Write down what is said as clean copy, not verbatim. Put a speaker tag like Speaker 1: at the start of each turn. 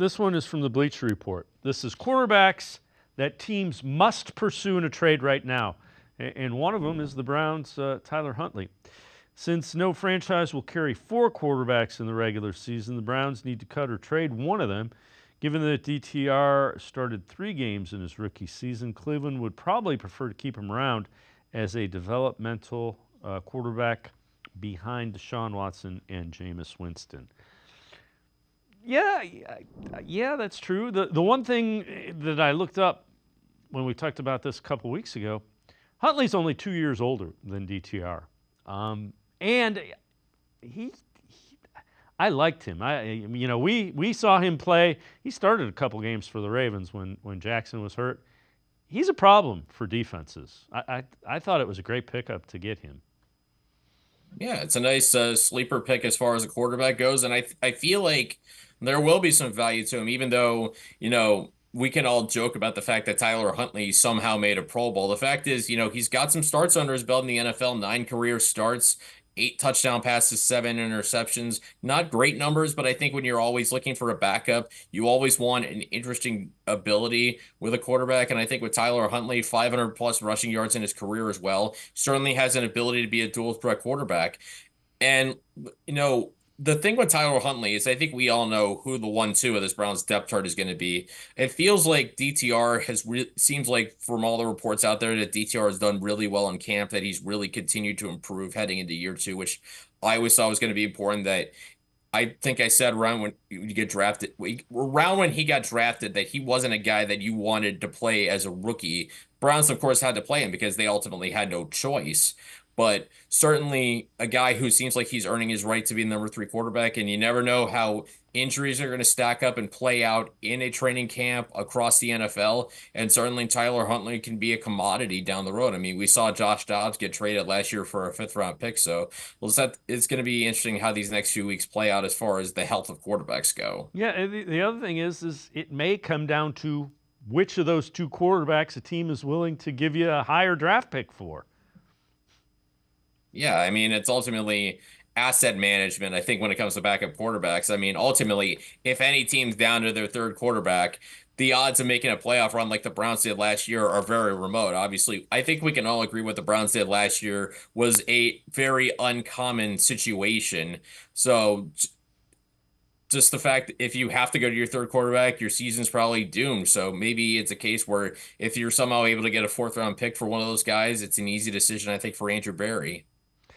Speaker 1: This one is from the Bleacher Report. This is quarterbacks that teams must pursue in a trade right now. And one of them is the Browns' Tyler Huntley. Since no franchise will carry 4 quarterbacks in the regular season, the Browns need to cut or trade one of them. Given that DTR started 3 games in his rookie season, Cleveland would probably prefer to keep him around as a developmental quarterback behind Deshaun Watson and Jameis Winston. Yeah, that's true. The one thing that I looked up when we talked about this a couple weeks ago, Huntley's only 2 years older than DTR, and I liked him. We saw him play. He started a couple games for the Ravens when Jackson was hurt. He's a problem for defenses. I thought it was a great pickup to get him.
Speaker 2: Yeah, it's a nice sleeper pick as far as a quarterback goes, and I feel like there will be some value to him, even though, we can all joke about the fact that Tyler Huntley somehow made a Pro Bowl. The fact is, he's got some starts under his belt in the NFL, 9 career starts, 8 touchdown passes, 7 interceptions. Not great numbers, but I think when you're always looking for a backup, you always want an interesting ability with a quarterback. And I think with Tyler Huntley, 500 plus rushing yards in his career as well, certainly has an ability to be a dual threat quarterback. And, the thing with Tyler Huntley is I think we all know who the 1-2 of this Browns depth chart is going to be. It feels like DTR seems like from all the reports out there that DTR has done really well in camp, that he's really continued to improve heading into year 2, which I always thought was going to be important. That I think I said around when you get drafted, around when he got drafted, that he wasn't a guy that you wanted to play as a rookie. Browns, of course, had to play him because they ultimately had no choice. But certainly a guy who seems like he's earning his right to be the number 3 quarterback, and you never know how injuries are going to stack up and play out in a training camp across the NFL. And certainly Tyler Huntley can be a commodity down the road. I mean, we saw Josh Dobbs get traded last year for a 5th-round pick. So it's going to be interesting how these next few weeks play out as far as the health of quarterbacks go.
Speaker 1: Yeah, and the other thing is it may come down to which of those 2 quarterbacks a team is willing to give you a higher draft pick for.
Speaker 2: Yeah, I mean, it's ultimately asset management, I think, when it comes to backup quarterbacks. I mean, ultimately, if any team's down to their 3rd quarterback, the odds of making a playoff run like the Browns did last year are very remote. Obviously, I think we can all agree what the Browns did last year was a very uncommon situation. So just the fact that if you have to go to your 3rd quarterback, your season's probably doomed. So maybe it's a case where if you're somehow able to get a 4th-round pick for one of those guys, it's an easy decision, I think, for Andrew Berry.